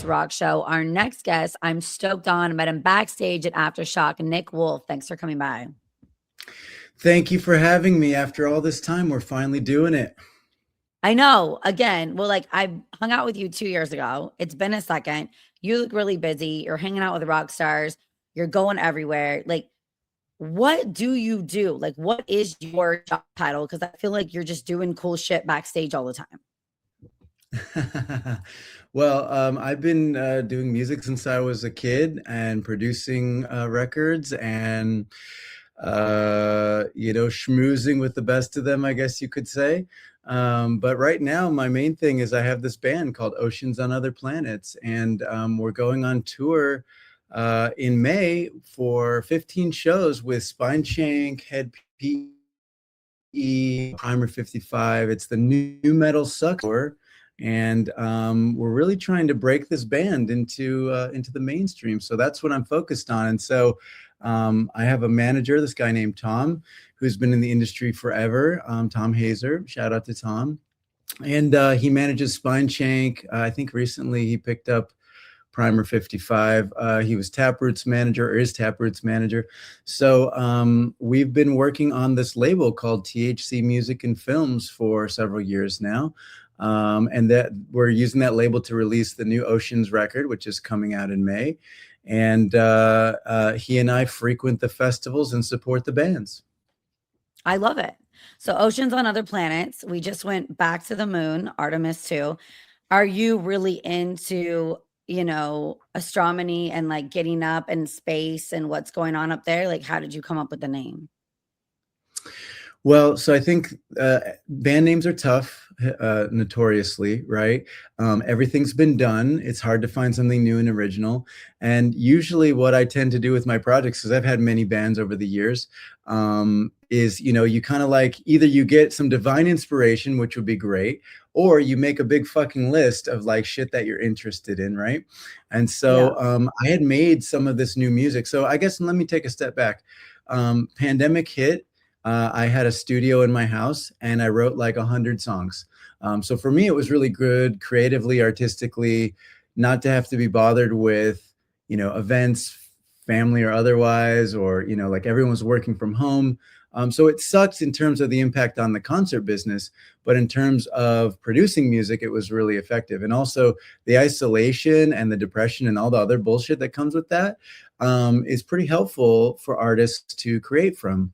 Rock Show. Our next guest, I'm stoked on. I met him backstage at Aftershock. Nick Wolfe, thanks for coming by. Thank you for having me. After all this time, we're finally doing it. I know. Again, well, like I hung out with you 2 years ago. It's been a second. You look really busy. You're hanging out with rock stars. You're going everywhere. Like, what do you do? Like, what is your job title? Because I feel like you're just doing cool shit backstage all the time. Well, I've been doing music since I was a kid and producing records and, schmoozing with the best of them, I guess you could say. But right now, my main thing is I have this band called Oceans on Other Planets, and we're going on tour in May for 15 shows with Spine Shank, Head PE, Primer 55. It's the new metal suck tour. And we're really trying to break this band into the mainstream. So that's what I'm focused on. And so I have a manager, this guy named Tom, who's been in the industry forever. Tom Hazer, shout out to Tom. And he manages Spine Shank. I think recently he picked up Primer 55. He was Taproot's manager, or is Taproot's manager. So we've been working on this label called THC Music and Films for several years now. And that we're using that label to release the new Oceans record, which is coming out in May. And he and I frequent the festivals and support the bands. I love it. So Oceans on Other Planets. We just went back to the moon, Artemis 2. Are you really into, astronomy and like getting up in space and what's going on up there? Like, how did you come up with the name? Well, so I think band names are tough, notoriously, right? Everything's been done. It's hard to find something new and original. And usually what I tend to do with my projects, because I've had many bands over the years, is, you kind of like either you get some divine inspiration, which would be great, or you make a big fucking list of like shit that you're interested in, right? And so I had made some of this new music. So I guess let me take a step back. Pandemic hit. I had a studio in my house and I wrote like 100 songs. So for me, it was really good creatively, artistically, not to have to be bothered with, events, family or otherwise, or, like everyone's working from home. So it sucks in terms of the impact on the concert business, but in terms of producing music, it was really effective. And also the isolation and the depression and all the other bullshit that comes with that is pretty helpful for artists to create from.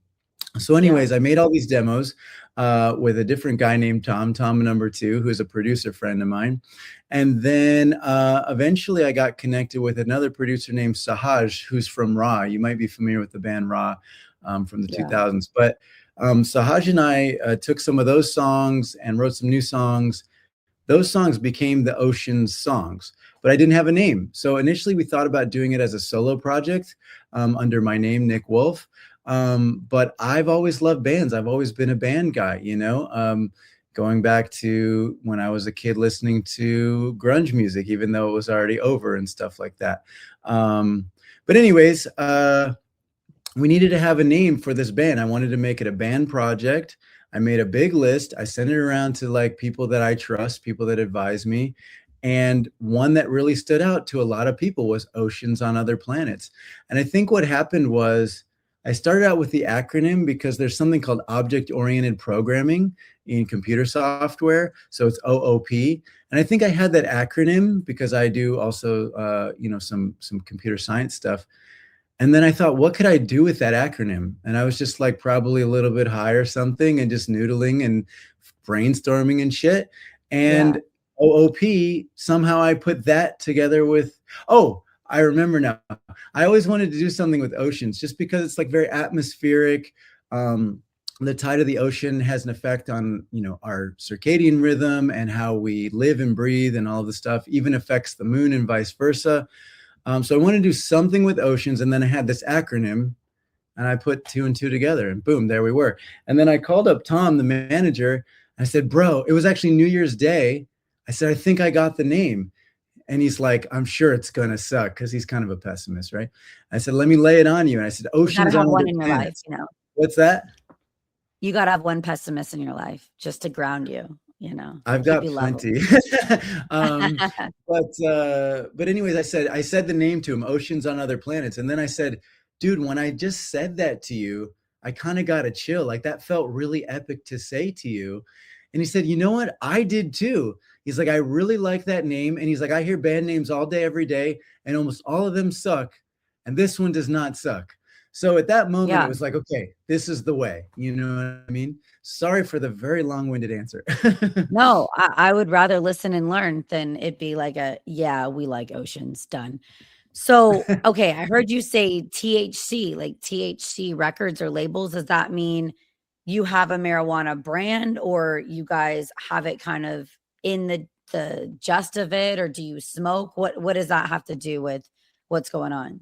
So anyways, I made all these demos with a different guy named Tom number 2, who's a producer friend of mine. And then eventually I got connected with another producer named Sahaj, who's from Ra. You might be familiar with the band Ra from the 2000s. But Sahaj and I took some of those songs and wrote some new songs. Those songs became the Oceans songs, but I didn't have a name. So initially we thought about doing it as a solo project under my name, Nick Wolfe. But I've always loved bands. I've always been a band guy, going back to when I was a kid listening to grunge music, even though it was already over and stuff like that. But anyways, we needed to have a name for this band. I wanted to make it a band project. I made a big list. I sent it around to like people that I trust, people that advise me. And one that really stood out to a lot of people was Oceans on Other Planets. And I think what happened was, I started out with the acronym because there's something called object-oriented programming in computer software. So it's OOP. And I think I had that acronym because I do also, some computer science stuff. And then I thought, what could I do with that acronym? And I was just like probably a little bit high or something and just noodling and brainstorming and shit. And OOP, somehow I put that together with, I remember now. I always wanted to do something with oceans just because it's like very atmospheric. The tide of the ocean has an effect on, our circadian rhythm and how we live and breathe and all of the stuff, even affects the moon and vice versa. So I wanted to do something with oceans. And then I had this acronym and I put 2 and 2 together and boom, there we were. And then I called up Tom, the manager. I said, bro, it was actually New Year's Day. I said, I think I got the name. And he's like, I'm sure it's going to suck, because he's kind of a pessimist, right? I said, let me lay it on you. And I said, Oceans on Other Planets. You gotta have one in your life, you know. What's that? You got to have one pessimist in your life just to ground you, I've keep got you level. plenty. um, but anyways, I said the name to him, Oceans on Other Planets, and then I said, dude, when I just said that to you, I kind of got a chill. Like that felt really epic to say to you. And he said, you know what? I did too. He's like, I really like that name. And he's like, I hear band names all day, every day, and almost all of them suck. And this one does not suck. So at that moment, it Yeah. was like, okay, this is the way. You know what I mean? Sorry for the very long-winded answer. No, I would rather listen and learn than it be like yeah, we like oceans, done. So, okay, I heard you say THC, like THC records or labels. Does that mean you have a marijuana brand, or you guys have it kind of in the gist of it, or do you smoke? What does that have to do with what's going on?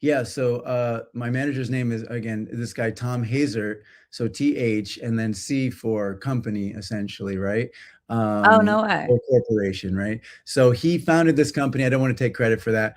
Yeah, so my manager's name is, again, this guy Tom Hazer, so TH and then C for company, essentially, right? Oh, no way. Or corporation, right? So he founded this company. I don't want to take credit for that,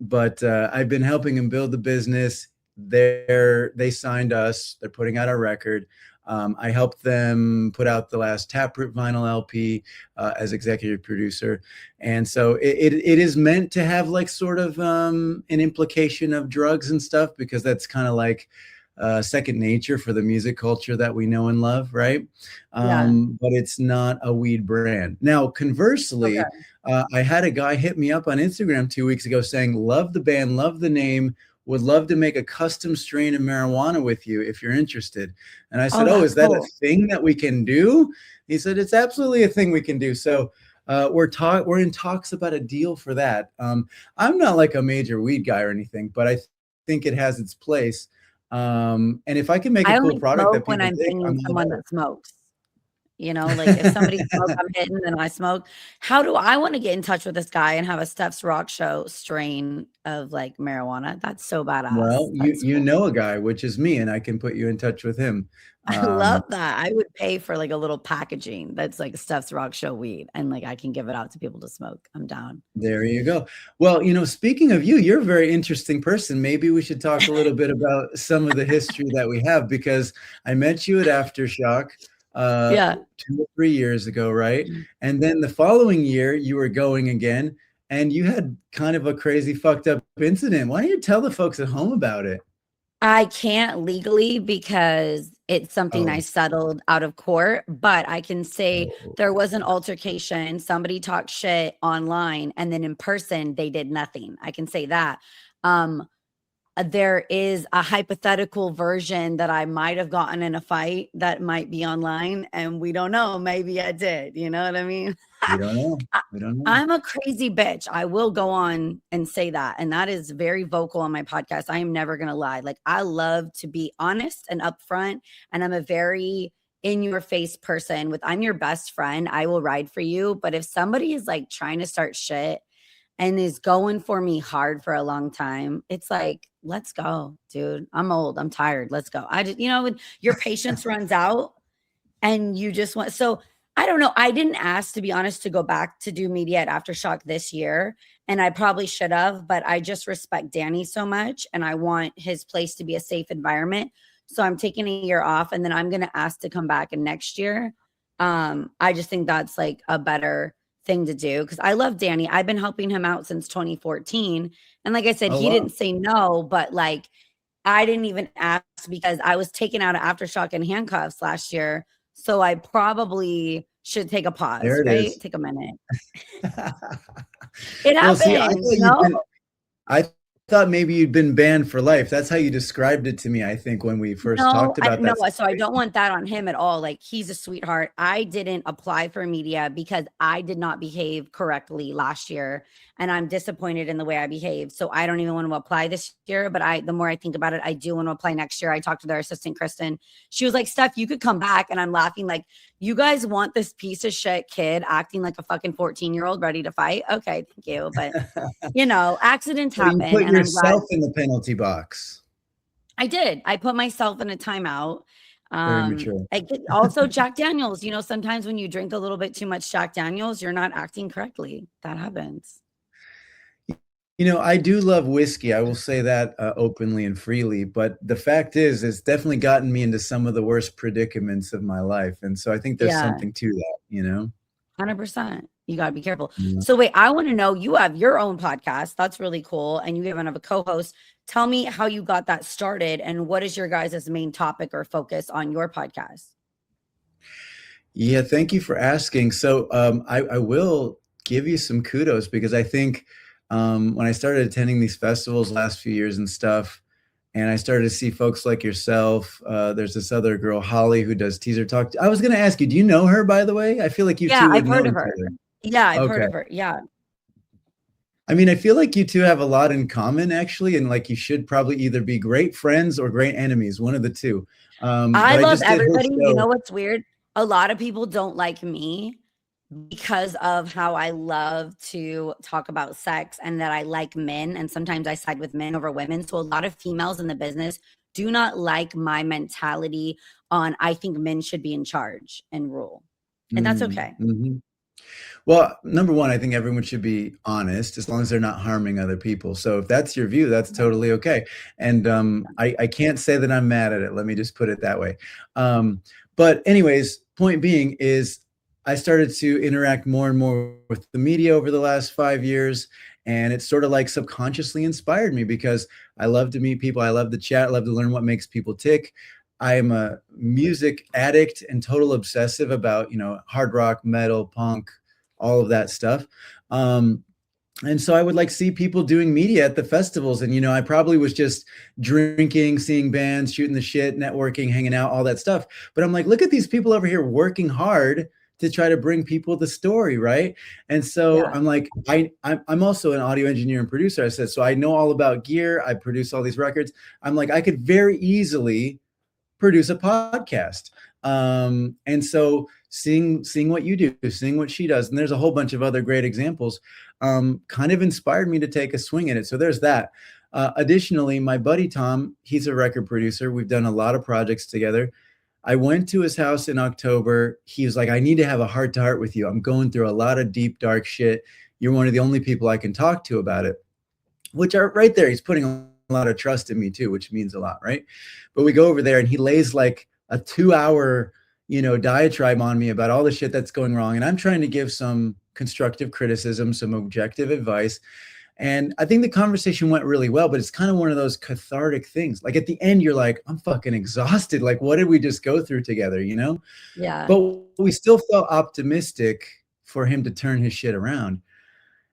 but I've been helping him build the business. They signed us. They're putting out our record. I helped them put out the last Taproot vinyl LP as executive producer. And so it is meant to have like sort of an implication of drugs and stuff, because that's kind of like second nature for the music culture that we know and love, right? Yeah. But it's not a weed brand. Now, conversely, Okay. I had a guy hit me up on Instagram 2 weeks ago saying, love the band, love the name, would love to make a custom strain of marijuana with you if you're interested. And I Oh, said, oh, that's is that a cool. thing that we can do? He said, it's absolutely a thing we can do. So we're in talks about a deal for that. I'm not like a major weed guy or anything, but I think it has its place. And if I can make a I cool only product smoke that when people I'm dig, pinging I'm all someone about that smokes. Like if somebody smokes, it. I'm hitting, then I smoke. How do I want to get in touch with this guy and have a Steph's Rock Show strain of like marijuana? That's so badass. Well, you That's you cool. know a guy, which is me, and I can put you in touch with him. I love Um, that. I would pay for like a little packaging that's like Steph's Rock Show weed, and like I can give it out to people to smoke. I'm down. There you go. Well, speaking of you, you're a very interesting person. Maybe we should talk a little bit about some of the history that we have, because I met you at Aftershock uh, Yeah. 2 or 3 years ago, right? And then the following year, you were going again, and you had kind of a crazy fucked up incident. Why don't you tell the folks at home about it? I can't legally because it's something I Oh, settled out of court, but I can say oh, there was an altercation. Somebody talked shit online, and then in person, they did nothing. I can say that. Um, there is a hypothetical version that I might have gotten in a fight that might be online, and we don't know. Maybe I did. You know what I mean? we don't know. We don't know. I'm a crazy bitch. I will go on and say that. And that is very vocal on my podcast. I am never going to lie. Like, I love to be honest and upfront. And I'm a very in your face person. I'm your best friend. I will ride for you. But if somebody is like trying to start shit and is going for me hard for a long time, it's like, let's go, dude. I'm old. I'm tired. Let's go. I just, when your patience runs out, and you just want, so I don't know. I didn't ask, to be honest, to go back to do media at Aftershock this year. And I probably should have, but I just respect Danny so much. And I want his place to be a safe environment. So I'm taking a year off, and then I'm going to ask to come back in next year. I just think that's like a better thing to do, because I love Danny. I've been helping him out since 2014. And like I said, Oh, he wow. didn't say no, but like I didn't even ask because I was taken out of Aftershock in handcuffs last year. So I probably should take a pause, There it right? is. Take a minute. It Well, see, I happens, thought you'd no? been I thought maybe you'd been banned for life. That's how you described it to me, I think, when we first No, talked I about no, that so I situation. don't want that on him at all. Like, he's a sweetheart. I didn't apply for media because I did not behave correctly last year, and I'm disappointed in the way I behaved. So I don't even want to apply this year, but the more I think about it, I do want to apply next year. I talked to their assistant, Kristen. She was like, "Steph, you could come back." And I'm laughing like, "You guys want this piece of shit kid acting like a fucking 14-year-old ready to fight? Okay, thank you." But, accidents So you happen, put and I'm glad yourself in the penalty box. I did. I put myself in a timeout. Very mature. Also Jack Daniels, sometimes when you drink a little bit too much Jack Daniels, you're not acting correctly. That happens. I do love whiskey. I will say that openly and freely. But the fact is, it's definitely gotten me into some of the worst predicaments of my life. And so I think there's Yeah, something to that. 100%. You gotta be careful. Yeah. So wait, I wanna know, you have your own podcast, that's really cool, and you even have a co-host. Tell me how you got that started, and what is your guys' main topic or focus on your podcast? Yeah, thank you for asking. So I will give you some kudos because I think when I started attending these festivals last few years and stuff, and I started to see folks like yourself, there's this other girl, Holly, who does teaser talk. I was going to ask you, do you know her, by the way? I feel like you Yeah, two would I've know heard of each her. other. Yeah, I've heard Okay. of her, yeah. I mean, I feel like you two have a lot in common, actually, and like you should probably either be great friends or great enemies, one of the two. I But I love just did her everybody. You know show. what's weird? A lot of people don't like me because of how I love to talk about sex and that I like men. And sometimes I side with men over women. So a lot of females in the business do not like my mentality on I think men should be in charge and rule. And that's okay. Mm-hmm. Well, number one, I think everyone should be honest as long as they're not harming other people. So if that's your view, that's totally okay. And I can't say that I'm mad at it. Let me just put it that way. But anyways, point being is I started to interact more and more with the media over the last 5 years. And it sort of like subconsciously inspired me because I love to meet people. I love to chat. I love to learn what makes people tick. I am a music addict and total obsessive about, hard rock, metal, punk, all of that stuff. And so I would like see people doing media at the festivals. And, I probably was just drinking, seeing bands, shooting the shit, networking, hanging out, all that stuff. But I'm like, look at these people over here working hard to try to bring people the story, right? And so Yeah. I'm like, I'm also an audio engineer and producer. I said, so I know all about gear. I produce all these records. I'm like, I could very easily produce a podcast. And so seeing what you do, seeing what she does, and there's a whole bunch of other great examples, kind of inspired me to take a swing at it. So there's that. Additionally, my buddy Tom, he's a record producer. We've done a lot of projects together. I went to his house in October. He was like, I need to have a heart to heart with you. I'm going through a lot of deep, dark shit. You're one of the only people I can talk to about it, which are right there. He's putting a lot of trust in me too, which means a lot, right? But we go over there and he lays like a 2 hour, diatribe on me about all the shit that's going wrong. And I'm trying to give some constructive criticism, some objective advice. And I think the conversation went really well, but it's kind of one of those cathartic things. Like at the end, you're like, I'm fucking exhausted. Like, what did we just go through together? Yeah. But we still felt optimistic for him to turn his shit around.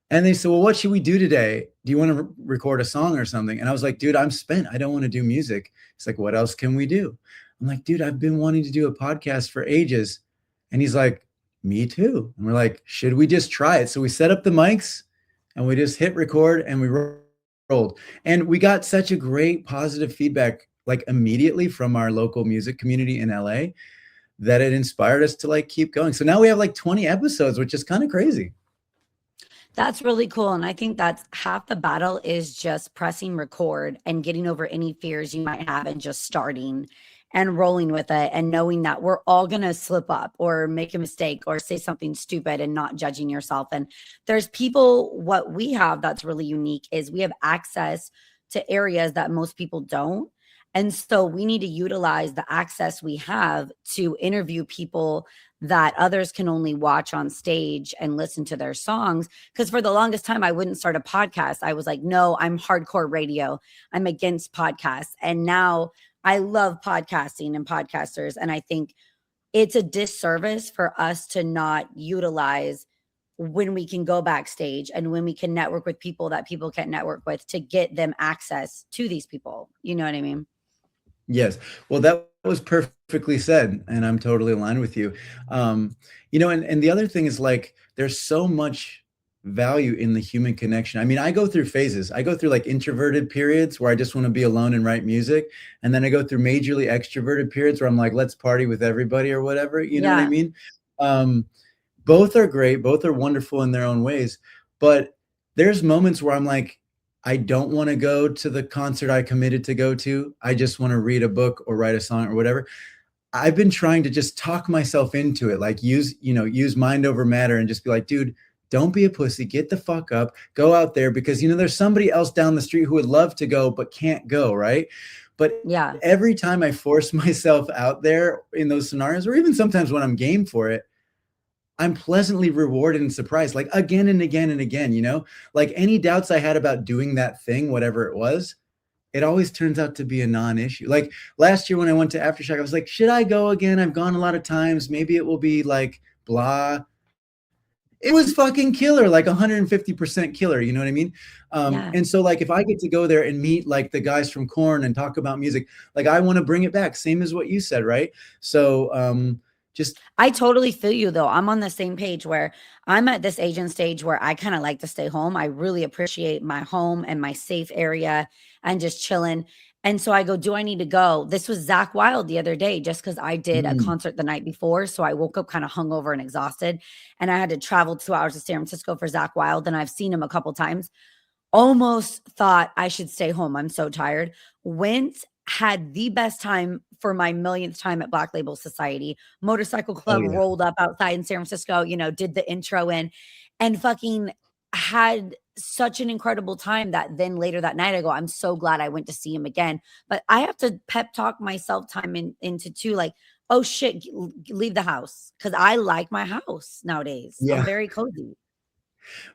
And they said, well, what should we do today? Do you want to record a song or something? And I was like, dude, I'm spent. I don't want to do music. He's like, what else can we do? I'm like, dude, I've been wanting to do a podcast for ages. And he's like, me too. And we're like, should we just try it? So we set up the mics and we just hit record and we rolled. And we got such a great positive feedback, like immediately from our local music community in LA, that it inspired us to like keep going. So now we have like 20 episodes, which is kind of crazy. That's really cool. And I think that's half the battle is just pressing record and getting over any fears you might have and just starting and rolling with it and knowing that we're all going to slip up or make a mistake or say something stupid and not judging yourself. And there's people, what we have that's really unique is we have access to areas that most people don't. And so we need to utilize the access we have to interview people that others can only watch on stage and listen to their songs. Because for the longest time, I wouldn't start a podcast. I was like, no, I'm hardcore radio. I'm against podcasts. And now I love podcasting and podcasters. And I think it's a disservice for us to not utilize when we can go backstage and when we can network with people that people can't network with to get them access to these people. You know what I mean? Yes. Well, that was perfectly said, and I'm totally aligned with you. And the other thing is like there's so much value in the human connection. I mean, I go through phases. I go through like introverted periods where I just want to be alone and write music. And then I go through majorly extroverted periods where I'm like, let's party with everybody or whatever. You know what I Yeah. mean? Um, both are great, both are wonderful in their own ways. But there's moments where I'm like, I don't want to go to the concert I committed to go to. I just want to read a book or write a song or whatever. I've been trying to just talk myself into it, like use mind over matter and just be like, dude, Don't be a pussy. Get the fuck up. Go out there because there's somebody else down the street who would love to go but can't go, right? But Yeah. every time I force myself out there in those scenarios, or even sometimes when I'm game for it, I'm pleasantly rewarded and surprised, like again and again and again. Like any doubts I had about doing that thing, whatever it was, it always turns out to be a non-issue. Like last year when I went to Aftershock, I was like, should I go again? I've gone a lot of times. Maybe it will be like blah. It was fucking killer, like 150% killer. You know what I mean? Yeah. And so like if I get to go there and meet like the guys from Korn and talk about music, like I want to bring it back. Same as what you said, right? So just I totally feel you though. I'm on the same page where I'm at this age and stage where I kind of like to stay home. I really appreciate my home and my safe area and just chilling. And so I go, do I need to go? This was Zach Wild the other day, just because I did a mm, concert the night before. So I woke up kind of hungover and exhausted. And I had to travel 2 hours to San Francisco for Zach Wild. And I've seen him a couple times. Almost thought I should stay home. I'm so tired. Went, had the best time for my millionth time at Black Label Society. Motorcycle oh Club yeah. rolled up outside in San Francisco, did the intro in and fucking had such an incredible time that then later that night I go, I'm so glad I went to see him again. But I have to pep talk myself time into too, like, oh shit, leave the house. Cause I like my house nowadays. I'm Yeah. very cozy.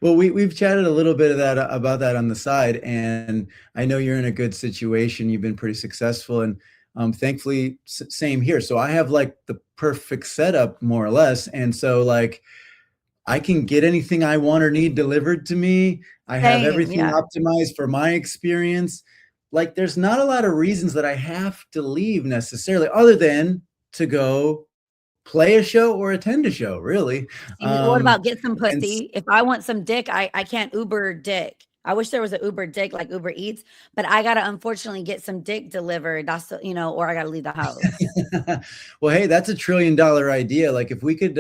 Well, we've chatted a little bit of that about that on the side, and I know you're in a good situation. You've been pretty successful, and thankfully, same here. So I have like the perfect setup, more or less, and so like I can get anything I want or need delivered to me. I have Same. everything Yeah. optimized for my experience. Like, there's not a lot of reasons that I have to leave necessarily, other than to go play a show or attend a show, really. See, what about get some And pussy? If I want some dick, I can't Uber dick. I wish there was an Uber dick like Uber Eats, but I gotta unfortunately get some dick delivered. That's or I gotta leave the house. well, hey, that's $1 trillion idea. Like if we could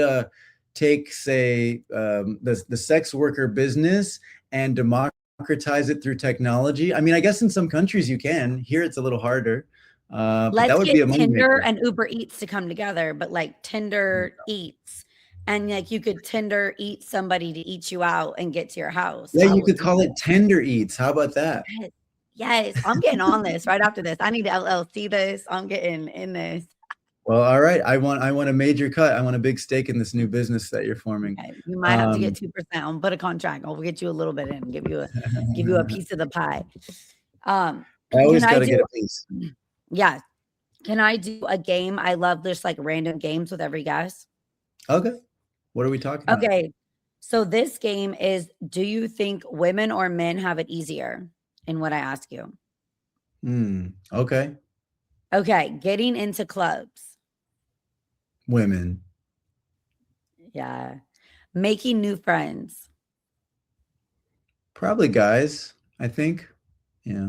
take, say, the sex worker business and democratize it through technology. I mean, I guess in some countries you can. Here it's a little harder, but that Let's would get be a Tinder moneymaker. and Uber Eats to come together, but like Tinder Eats. And like you could Tinder eat somebody to eat you out and get to your house. Yeah, I you will could do call it that. Tender Eats. How about that? Yes. Yes. I'm getting on this right after this. I need to LLC this. I'm getting in this. Well, all right. I want a major cut. I want a big stake in this new business that you're forming. Okay, you might have to get Um, 2% on put a contract. I'll get you a little bit in, give you a piece of the pie. Um, I can always I got to do get a piece. yeah, can I do a game? I love just like random games with every guest. Okay. What are we talking about? Okay. So this game is do you think women or men have it easier in what I ask you? Okay. Okay, getting into clubs. Women. Yeah. Making new friends. Probably guys, I think. Yeah.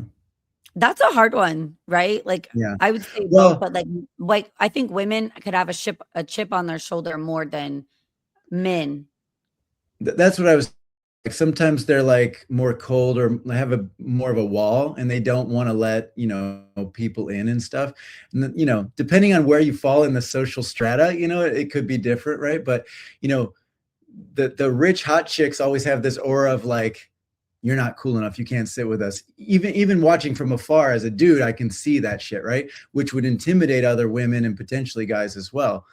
That's a hard one, right? Like Yeah. I would say both, Well, but like I think women could have a chip on their shoulder more than men. that's what I was like. Sometimes they're like more cold or have a more of a wall and they don't want to let, people in and stuff. And then, depending on where you fall in the social strata, it could be different, right? But, you know, the rich hot chicks always have this aura of like, you're not cool enough, you can't sit with us. Even watching from afar as a dude, I can see that shit, right? Which would intimidate other women and potentially guys as well.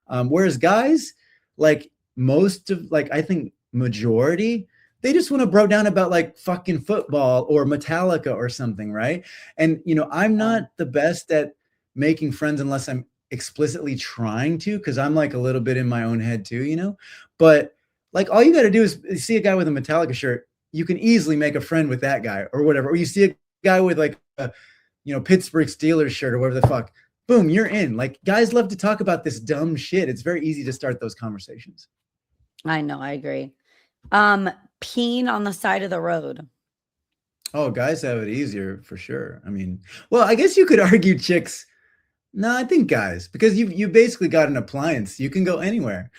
Whereas guys, like most of, like, I think majority, they just want to bro down about like fucking football or Metallica or something, right? And I'm Yeah. not the best at making friends unless I'm explicitly trying to, because I'm like a little bit in my own head too, But like all you got to do is see a guy with a Metallica shirt, you can easily make a friend with that guy or whatever. Or you see a guy with like a Pittsburgh Steelers shirt or whatever the fuck, boom, you're in. Like guys love to talk about this dumb shit. It's very easy to start those conversations. I know, I agree. Peeing on the side of the road. Oh, guys have it easier for sure. I mean, well, I guess you could argue chicks. No, I think guys, because you basically got an appliance. You can go anywhere.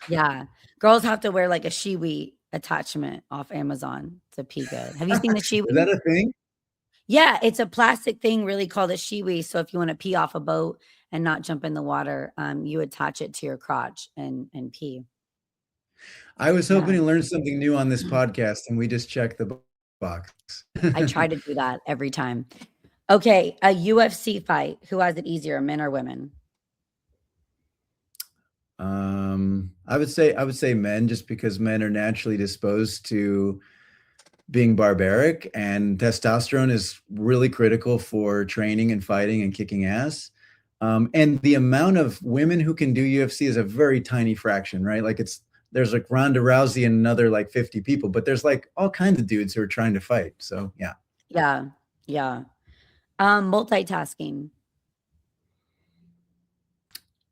Yeah. Girls have to wear like a Shiwi attachment off Amazon to pee good. Have you seen the Is that Shiwi? a thing? Yeah, it's a plastic thing really called a Shiwi. So if you want to pee off a boat and not jump in the water, you attach it to your crotch and pee. I was hoping Yeah. to learn something new on this podcast, and we just checked the box. I try to do that every time. Okay, a UFC fight. Who has it easier, men or women? I would say men, just because men are naturally disposed to being barbaric, and testosterone is really critical for training and fighting and kicking ass. And the amount of women who can do UFC is a very tiny fraction, right? Like there's like Ronda Rousey and another like 50 people, but there's like all kinds of dudes who are trying to fight. So yeah. Yeah. Yeah. Multitasking.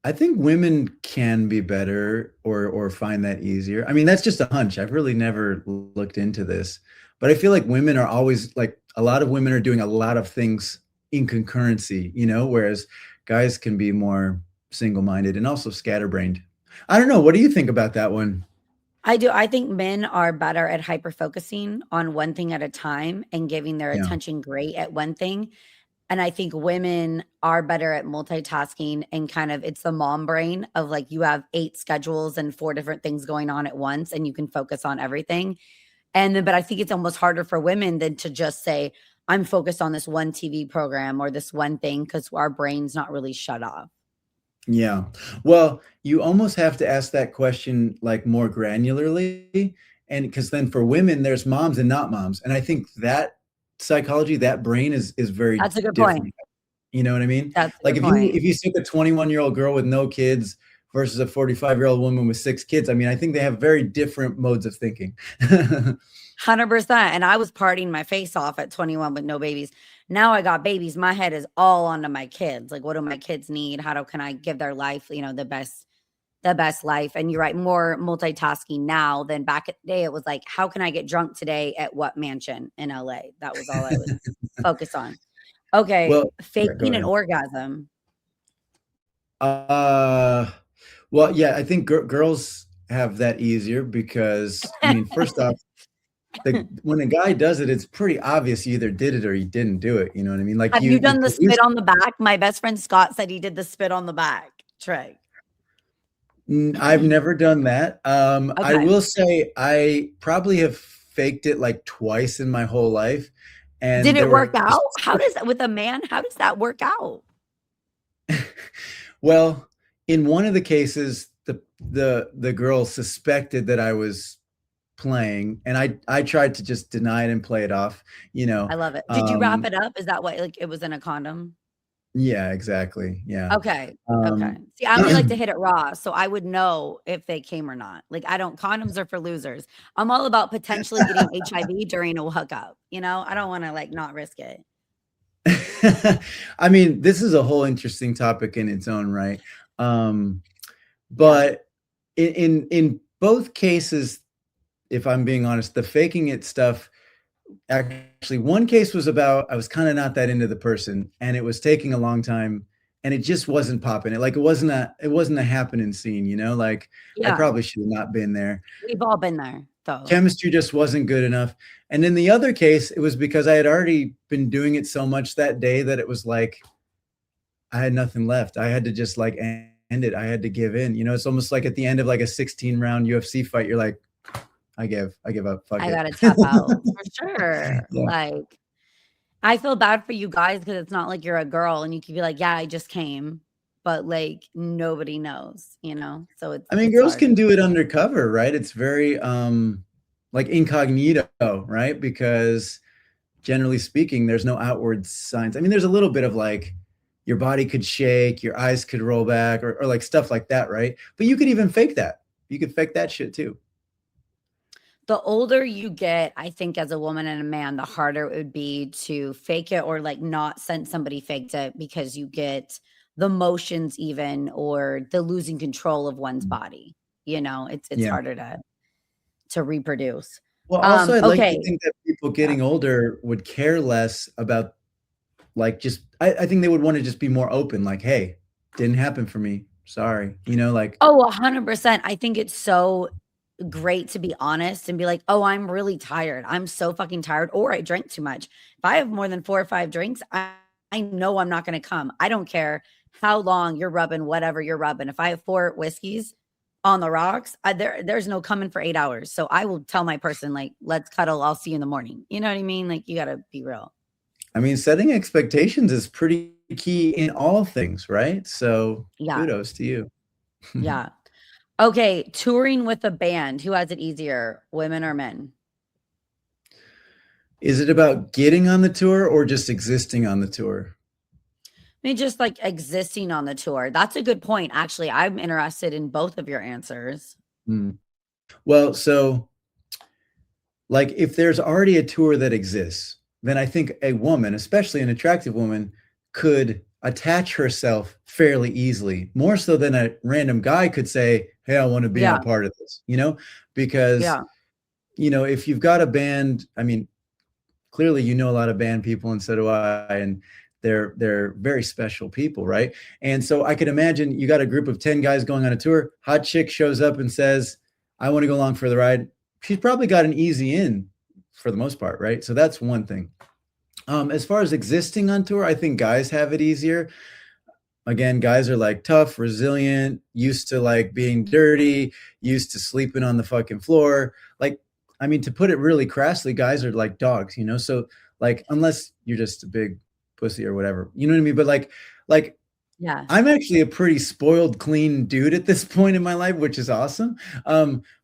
I think women can be better or find that easier. I mean, that's just a hunch. I've really never looked into this, but I feel like women are always like a lot of women are doing a lot of things in concurrency, whereas guys can be more single-minded and also scatterbrained. I don't know. What do you think about that one? I do. I think men are better at hyper focusing on one thing at a time and giving their Yeah. attention great at one thing. And I think women are better at multitasking and kind of it's the mom brain of like you have 8 schedules and 4 different things going on at once and you can focus on everything. And then, but I think it's almost harder for women than to just say, I'm focused on this one TV program or this one thing because our brain's not really shut off. Yeah. Well, you almost have to ask that question like more granularly. And because then for women, there's moms and not moms. And I think that psychology, that brain is very That's a good point. different. You know what I mean? That's a Like good if point. you took a 21-year-old girl with no kids versus a 45-year-old woman with 6 kids, I mean, I think they have very different modes of thinking. 100%. And I was partying my face off at 21 with no babies. Now I got babies. My head is all onto my kids. Like, what do my kids need? Can I give their life, the best life? And you're right, more multitasking now than back in the day. It was like, how can I get drunk today at what mansion in LA? That was all I would focus on. Okay, Well, yeah, go faking an ahead. orgasm. Uh, well, yeah, I think girls have that easier because, I mean, first off, when a guy does it, it's pretty obvious you either did it or you didn't do it. You know what I mean? Like Have you you done the produce. spit on the back? My best friend Scott said he did the spit on the back trick. I've never done that. I Okay. will say I probably have faked it like twice in my whole life, Did and it there work were out? How does that with a man, how does that work out? well, in one of the cases, the girl suspected that I was playing, and I tried to just deny it and play it off. You I know, love it. Did you wrap um, it up? Is that why, like, it was in a condom? yeah, exactly, yeah. Okay, okay. Um, See, I only like to hit it raw, so I would know if they came or not. Like, I don't condoms are for losers. I'm all about potentially getting HIV during a hookup, I don't wanna, like, not risk it. I mean, this is a whole interesting topic in its own right. Um, Yeah. but in both cases, if I'm being honest, the faking it stuff, actually, one case was about I was kind of not that into the person, and it was taking a long time, and it just wasn't popping. It wasn't a happening scene, Like I Yeah. probably should have not been there. We've all been there, though. Chemistry just wasn't good enough. And in the other case, it was because I had already been doing it so much that day that it was like I had nothing left. I had to just like end it. I had to give in. It's almost like at the end of like a 16-round UFC fight, you're like, I give up. Fuck I it. gotta tap out for sure. Yeah. Like, I feel bad for you guys because it's not like you're a girl and you could be like, "Yeah, I just came," but, like, nobody knows, So it's I mean, it's girls hard. can do it undercover, right? It's very like incognito, right? Because generally speaking, there's no outward signs. I mean, there's a little bit of like your body could shake, your eyes could roll back, or like stuff like that, right? But you could even fake that. You could fake that shit too. The older you get, I think as a woman and a man, the harder it would be to fake it or, like, not send somebody faked it because you get the motions even or the losing control of one's body, It's Yeah. harder to reproduce. Well, also, I'd like to Okay. think that people Yeah. getting older would care less about like just I think they would want to just be more open, like, hey, didn't happen for me. Sorry. Like Oh, 100%. I think it's so great to be honest and be like, "Oh, I'm really tired. I'm so fucking tired," or "I drank too much." If I have more than 4 or 5 drinks, I know I'm not gonna come. I don't care how long you're rubbing whatever you're rubbing. If I have 4 whiskeys, on the rocks, there's no coming for 8 hours. So I will tell my person, like, let's cuddle. I'll see you in the morning. You know what I mean? Like, you gotta be real. I mean, setting expectations is pretty key in all things, right? So Yeah. kudos to you. Yeah. Okay. Touring with a band. Who has it easier, women or men? Is it about getting on the tour or just existing on the tour? I mean, just like existing on the tour. That's a good point. Actually, I'm interested in both of your answers. Hmm. Well, so like if there's already a tour that exists, then I think a woman, especially an attractive woman, could attach herself fairly easily, more so than a random guy could say, "Hey, I want to be in a Yeah. part of this," because Yeah. if you've got a band, I mean, clearly you know a lot of band people, and so do I, and they're very special people, right? And so I could imagine you got a group of 10 guys going on a tour, hot chick shows up and says, I want to go along for the ride. She's probably got an easy in for the most part, right? So that's one thing. As far as existing on tour, I think guys have it easier. Again, guys are like tough, resilient, used to like being dirty, used to sleeping on the fucking floor. Like, I mean, to put it really crassly, guys are like dogs, So like, unless you're just a big pussy or whatever, you know what I mean? But like Yeah. I'm actually a pretty spoiled, clean dude at this point in my life, which is awesome.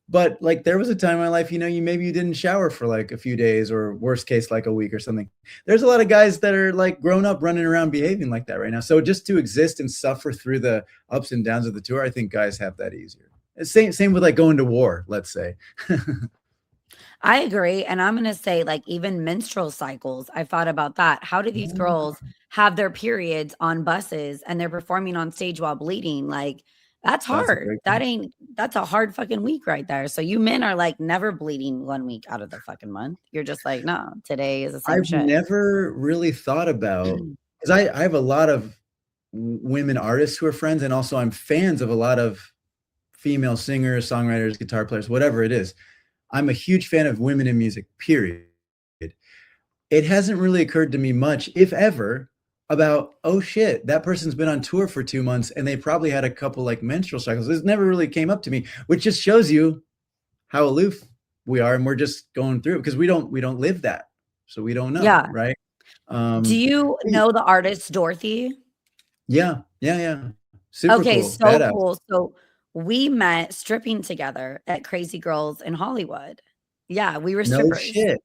But like there was a time in my life, maybe you didn't shower for like a few days or worst case, like a week or something. There's a lot of guys that are like grown up running around behaving like that right now. So just to exist and suffer through the ups and downs of the tour, I think guys have that easier. Same with like going to war, let's say. I agree. And I'm going to say, like, even menstrual cycles, I thought about that. How do these girls have their periods on buses and they're performing on stage while bleeding? Like, that's That's a hard. great question. That's a hard fucking week right there. So you men are like never bleeding 1 week out of the fucking month. You're just like, no, today is the same I've shit. never really thought about, because I have a lot of women artists who are friends, and also I'm fans of a lot of female singers, songwriters, guitar players, whatever it is. I'm a huge fan of women in music, period. It hasn't really occurred to me much, if ever, about, oh shit, that person's been on tour for 2 months and they probably had a couple like menstrual cycles. This never really came up to me, which just shows you how aloof we are, and we're just going through it because we don't live that. So we don't know, Yeah. right? Do Um, you know the artist Dorothy? yeah, yeah, yeah. Super Okay, cool. so Badass. cool. So we met stripping together at Crazy Girls in Hollywood. Yeah, we were No strippers. shit.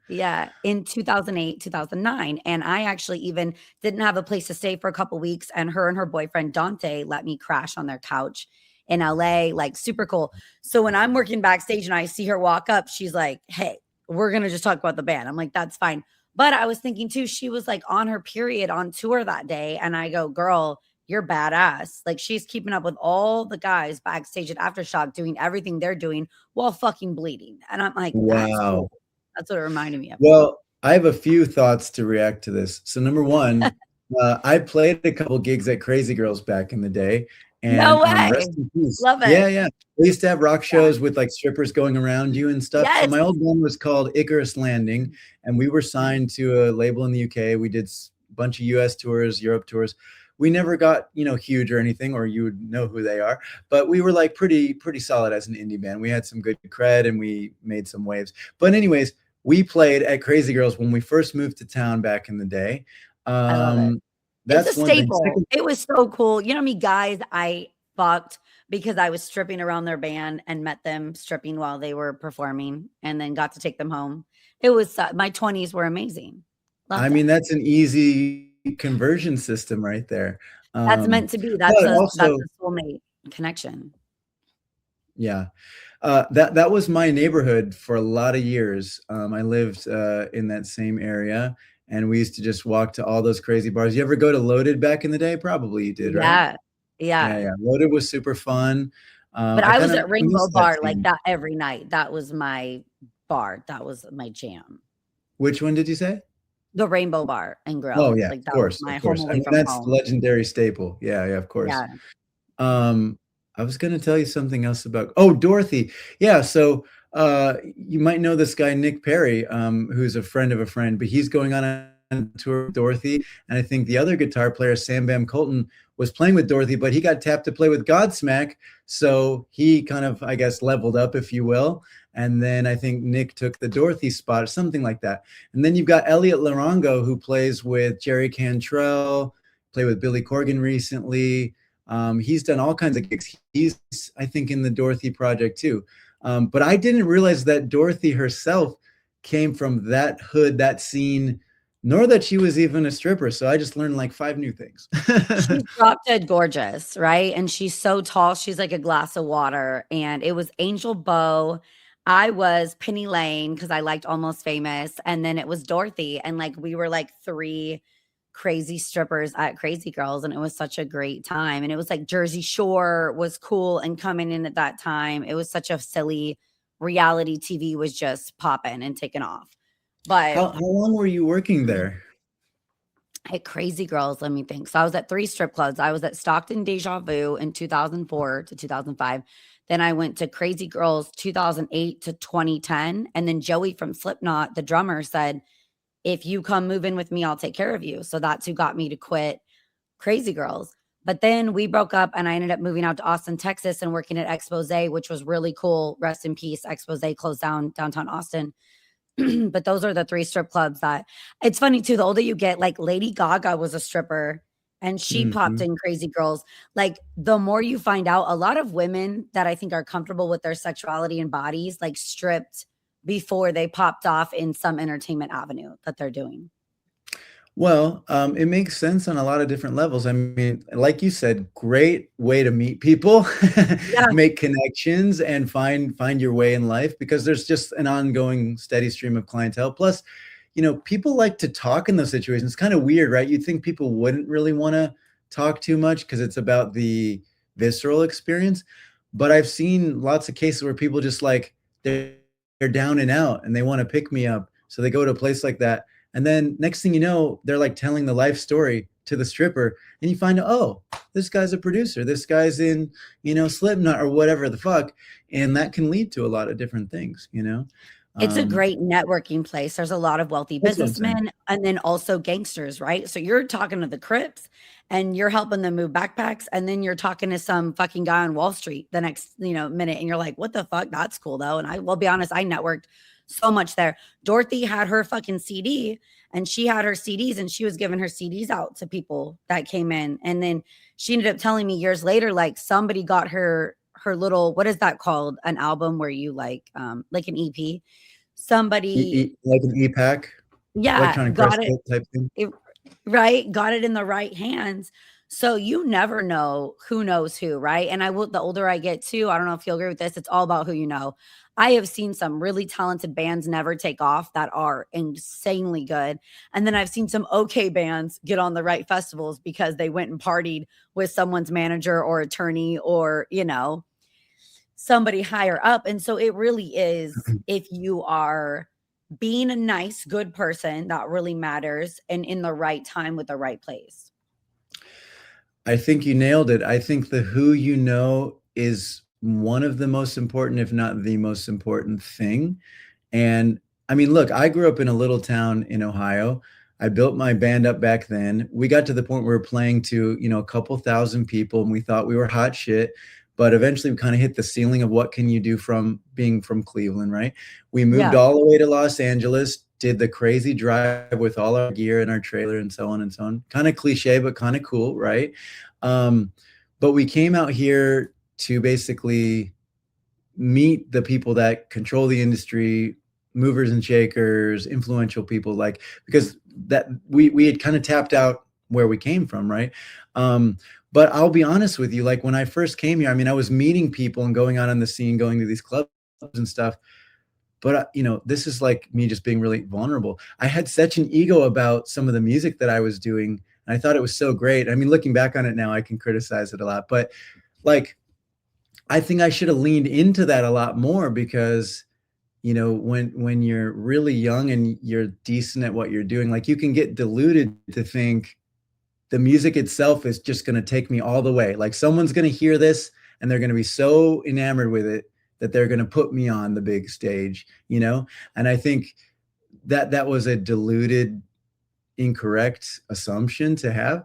Yeah, in 2008, 2009, and I actually even didn't have a place to stay for a couple weeks, and her boyfriend, Dante, let me crash on their couch in LA, like, super cool. So when I'm working backstage and I see her walk up, she's like, "Hey, we're gonna just talk about the band." I'm like, "That's fine." But I was thinking too, she was, like, on her period on tour that day, and I go, "Girl, you're badass." Like, she's keeping up with all the guys backstage at Aftershock doing everything they're doing while fucking bleeding, and I'm like, "That's cool." Wow. That's what it reminded me of. Well, I have a few thoughts to react to this. So number one, I played a couple gigs at Crazy Girls back in the day, and No way. rest in peace. Love Yeah, it. yeah. We used to have rock Yeah. shows with like strippers going around you and stuff. So Yes. my old band was called Icarus Landing, and we were signed to a label in the UK. We did a bunch of US tours, Europe tours. We never got, huge or anything, or you would know who they are, but we were like pretty solid as an indie band. We had some good cred and we made some waves. But anyways, we played at Crazy Girls when we first moved to town back in the day. I love it. It's a That's one thing. staple. It was so cool. You know how many guys I fucked because I was stripping around their band and met them stripping while they were performing and then got to take them home. It was my 20s were amazing. I Loved it. mean, that's an easy conversion system right there. That's meant to be. But That's also, a soulmate connection. yeah, that was my neighborhood for a lot of years. I lived in that same area, and we used to just walk to all those crazy bars. You ever go to Loaded back in the day? Probably you did, right? Yeah. Yeah, Yeah. yeah. Loaded was super fun. But I I kind was of at miss Rainbow that Bar like scene. that every night. That was my bar. That was my jam. Which one did you say? The Rainbow Bar and Oh, Grill. yeah, Like, of that was course, my of home course. I away mean, from that's home. legendary staple. Yeah, yeah, of course. Yeah. I was gonna tell you something else about, oh, Dorothy. Yeah, so, you might know this guy, Nick Perry, who's a friend of a friend, but he's going on on tour with Dorothy, and I think the other guitar player, Sam Bam Colton, was playing with Dorothy, but he got tapped to play with Godsmack, so he kind of, I guess, leveled up, if you will. And then I think Nick took the Dorothy spot or something like that. And then you've got Elliot Larongo, who plays with Jerry Cantrell, played with Billy Corgan recently. He's done all kinds of gigs. He's, I think, in the Dorothy project too. But I didn't realize that Dorothy herself came from that hood, that scene, nor that she was even a stripper. So I just learned like 5 new things. She's drop dead gorgeous, right? And she's so tall. She's like a glass of water. And it was Angel Bow. I was Penny Lane because I liked Almost Famous. And then it was Dorothy. And like we were like 3 crazy strippers at Crazy Girls. And it was such a great time. And it was like Jersey Shore was cool and coming in at that time. It was such a silly reality TV was just popping and taking off. But How long were you working there? at Crazy Girls, let me think. So I was at 3 strip clubs. I was at Stockton Deja Vu in 2004 to 2005. Then I went to Crazy Girls 2008 to 2010. And then Joey from Slipknot, the drummer, said, if you come move in with me, I'll take care of you. So that's who got me to quit Crazy Girls. But then we broke up and I ended up moving out to Austin, Texas and working at Expose, which was really cool. Rest in peace. Expose closed down downtown Austin. But those are the 3 strip clubs that it's funny too. The older you get, like Lady Gaga was a stripper and she popped Mhm. in Crazy Girls. Like the more you find out, a lot of women that I think are comfortable with their sexuality and bodies, like stripped before they popped off in some entertainment avenue that they're doing. Well, it makes sense on a lot of different levels. I mean, like you said, great way to meet people, Yeah. make connections, and find your way in life because there's just an ongoing steady stream of clientele. Plus, people like to talk in those situations. It's kind of weird, right? You'd think people wouldn't really want to talk too much because it's about the visceral experience. But I've seen lots of cases where people just like they're down and out and they want to pick me up. So they go to a place like that. And then next thing you know, they're like telling the life story to the stripper. And you find out, oh, this guy's a producer. This guy's in, Slipknot or whatever the fuck. And that can lead to a lot of different things. It's a Um, great networking place. There's a lot of wealthy that's what I'm saying. businessmen and then also gangsters, right? So you're talking to the Crips and you're helping them move backpacks, and then you're talking to some fucking guy on Wall Street the next, minute, and you're like, "What the fuck? That's cool though." And I will be honest, I networked so much there. Dorothy had her fucking CD and she had her CDs and she was giving her CDs out to people that came in. And then she ended up telling me years later, like somebody got her little, what is that called? An album where you like an EP. Somebody, Like an e-pack, yeah, electronic press got it, kit type thing. it right, got it in the right hands. So you never know who knows who, right? And I will, the older I get too, I don't know if you'll agree with this, it's all about who you know. I have seen some really talented bands never take off that are insanely good. And then I've seen some okay bands get on the right festivals because they went and partied with someone's manager or attorney or, somebody higher up. And so it really is, if you are being a nice, good person, that really matters, and in the right time with the right place. I think you nailed it. I think the who you know is one of the most important, if not the most important thing. And I mean, look, I grew up in a little town in Ohio. I built my band up back then. We got to the point where we were playing to, a couple thousand people and we thought we were hot shit. But eventually we kind of hit the ceiling of what can you do from being from Cleveland, right? We moved Yeah. all the way to Los Angeles, did the crazy drive with all our gear and our trailer and so on and so on. Kind of cliche, but kind of cool, right? Um, but we came out here to basically meet the people that control the industry, movers and shakers, influential people, like because that we had kind of tapped out where we came from, right? But I'll be honest with you, like when I first came here, I mean, I was meeting people and going out on the scene, going to these clubs and stuff. But this is like me just being really vulnerable. I had such an ego about some of the music that I was doing, and I thought it was so great. I mean, looking back on it now, I can criticize it a lot, but like I think I should have leaned into that a lot more because when you're really young and you're decent at what you're doing, like you can get deluded to think the music itself is just going to take me all the way. Like someone's going to hear this and they're going to be so enamored with it that they're going to put me on the big stage. And I think that was a deluded incorrect assumption to have.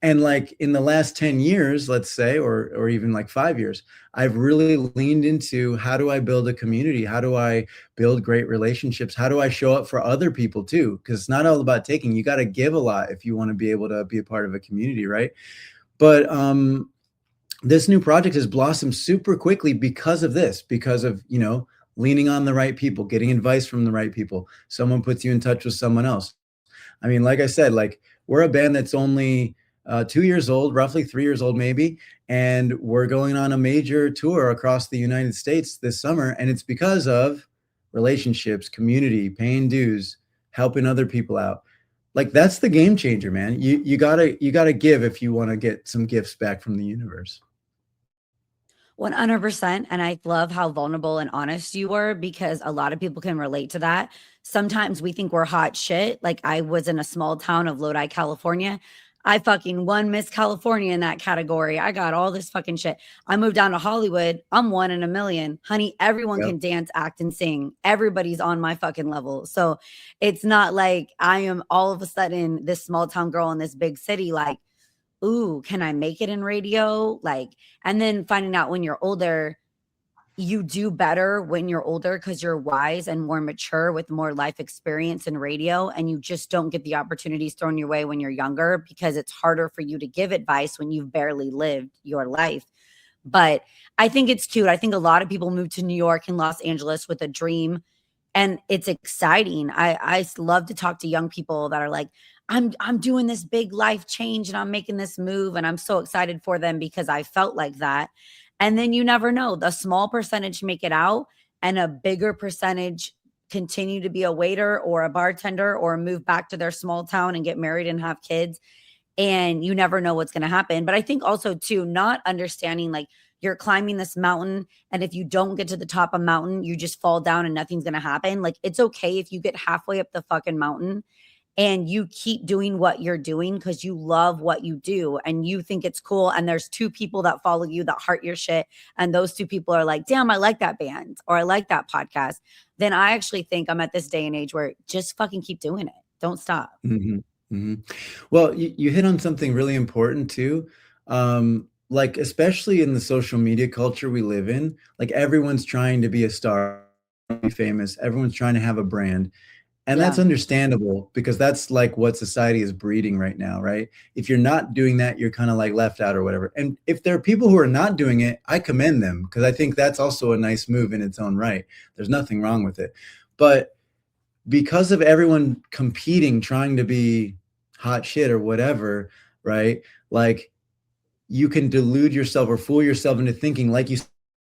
And like in the last 10 years, let's say, or even like 5 years, I've really leaned into how do I build a community? How do I build great relationships? How do I show up for other people too? Because it's not all about taking. You got to give a lot if you want to be able to be a part of a community, right? But this new project has blossomed super quickly because of this, because of, leaning on the right people, getting advice from the right people. Someone puts you in touch with someone else. I mean, like I said, like we're a band that's only 2 years old, roughly 3 years old, maybe. And we're going on a major tour across the United States this summer. And it's because of relationships, community, paying dues, helping other people out. Like that's the game changer, man. You gotta give if you want to get some gifts back from the universe. 100%. And I love how vulnerable and honest you were because a lot of people can relate to that. Sometimes we think we're hot shit. Like I was in a small town of Lodi, California. I fucking won Miss California in that category. I got all this fucking shit. I moved down to Hollywood. I'm one in a million. Honey, everyone Yep. can dance, act, and sing. Everybody's on my fucking level. So it's not like I am all of a sudden this small town girl in this big city. Like, ooh, can I make it in radio? Like, and then finding out when you're older, you do better when you're older because you're wise and more mature with more life experience in radio. And you just don't get the opportunities thrown your way when you're younger because it's harder for you to give advice when you've barely lived your life. But I think it's cute. I think a lot of people move to New York and Los Angeles with a dream and it's exciting. I love to talk to young people that are like, I'm doing this big life change and I'm making this move and I'm so excited for them because I felt like that. And then you never know, the small percentage make it out and a bigger percentage continue to be a waiter or a bartender or move back to their small town and get married and have kids and you never know what's going to happen. But I think also too, not understanding like you're climbing this mountain and if you don't get to the top of mountain, you just fall down and nothing's going to happen. Like it's okay if you get halfway up the fucking mountain and you keep doing what you're doing because you love what you do and you think it's cool. And there's two people that follow you that heart your shit. And those two people are like, damn, I like that band or I like that podcast. Then I actually think I'm at this day and age where just fucking keep doing it. Don't stop. Hmm. Hmm. Well, you hit on something really important too. Like especially in the social media culture we live in, like everyone's trying to be a star, be famous. Everyone's trying to have a brand. And that's Yeah. understandable because that's like what society is breeding right now, right? If you're not doing that, you're kind of like left out or whatever. And if there are people who are not doing it, I commend them because I think that's also a nice move in its own right. There's nothing wrong with it. But because of everyone competing, trying to be hot shit or whatever, right? Like you can delude yourself or fool yourself into thinking, like you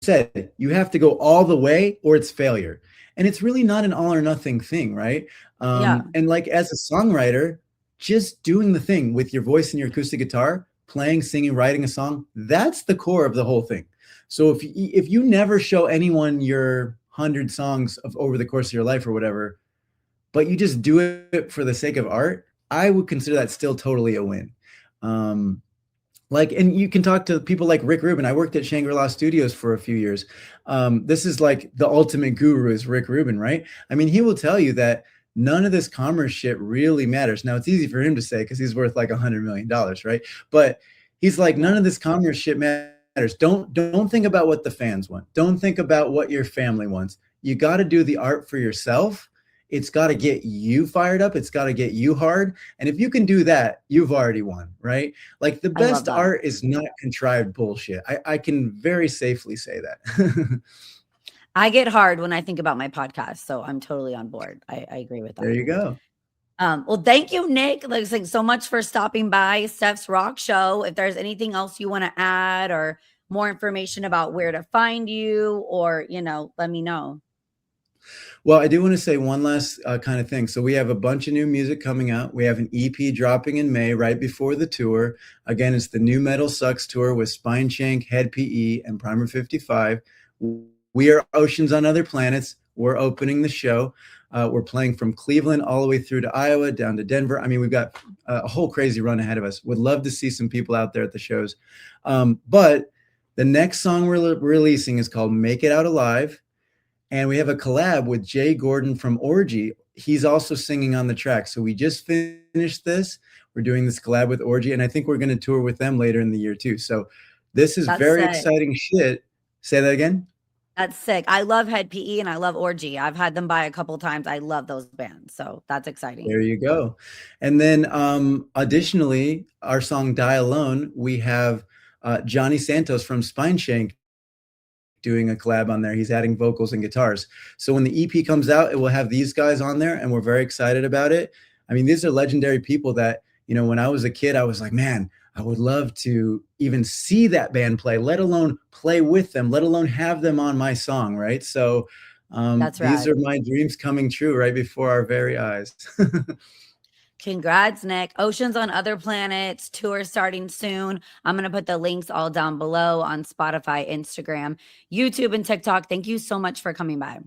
said, you have to go all the way or it's failure. And it's really not an all or nothing thing, right? Yeah. And like as a songwriter, just doing the thing with your voice and your acoustic guitar, playing, singing, writing a song, that's the core of the whole thing. So if you never show anyone your 100 songs of over the course of your life or whatever, but you just do it for the sake of art, I would consider that still totally a win. Um, like, and you can talk to people like Rick Rubin. I worked at Shangri-La Studios for a few years. This is like the ultimate guru is Rick Rubin, right? I mean, he will tell you that none of this commerce shit really matters. Now it's easy for him to say because he's worth like $100 million, right? But he's like, Yeah. none of this commerce shit matters. Don't think about what the fans want. Don't think about what your family wants. You got to do the art for yourself. It's got to get you fired up. It's got to get you hard. And if you can do that, you've already won, right? Like the I love best that. art is not contrived bullshit. I can very safely say that. I get hard when I think about my podcast. So I'm totally on board. I agree with There that. you go. Well, thank you, Nick. Like, thanks so much for stopping by Steph's Rock Show. If there's anything else you want to add or more information about where to find you, or let me know. Well, I do want to say one last kind of thing. So we have a bunch of new music coming out. We have an EP dropping in May, right before the tour. Again, it's the New Metal Sucks tour with Spineshank, Head PE, and Primer 55. We are Oceans on Other Planets. We're opening the show. We're playing from Cleveland all the way through to Iowa, down to Denver. I mean, we've got a whole crazy run ahead of us. Would love to see some people out there at the shows. But the next song we're releasing is called Make It Out Alive. and we have a collab with Jay Gordon from Orgy. He's also singing on the track. So we just finished this. We're doing this collab with Orgy, and I think we're going to tour with them later in the year too. So this is That's very sick. exciting shit. Say that again. That's sick. I love Head PE and I love Orgy. I've had them by a couple times. I love those bands. So that's There exciting. you go. And then additionally, our song Die Alone, we have Johnny Santos from Spineshank doing a collab on there. He's adding vocals and guitars. So when the EP comes out, it will have these guys on there, and we're very excited about it. I mean, these are legendary people that, you know, when I was a kid, I was like, man, I would love to even see that band play, let alone play with them, let alone have them on my song, right? So That's these are rad. my dreams coming true right before our very eyes. Congrats, Nick. Oceans on Other Planets tour starting soon. I'm going to put the links all down below on Spotify, Instagram, YouTube, and TikTok. Thank you so much for coming by.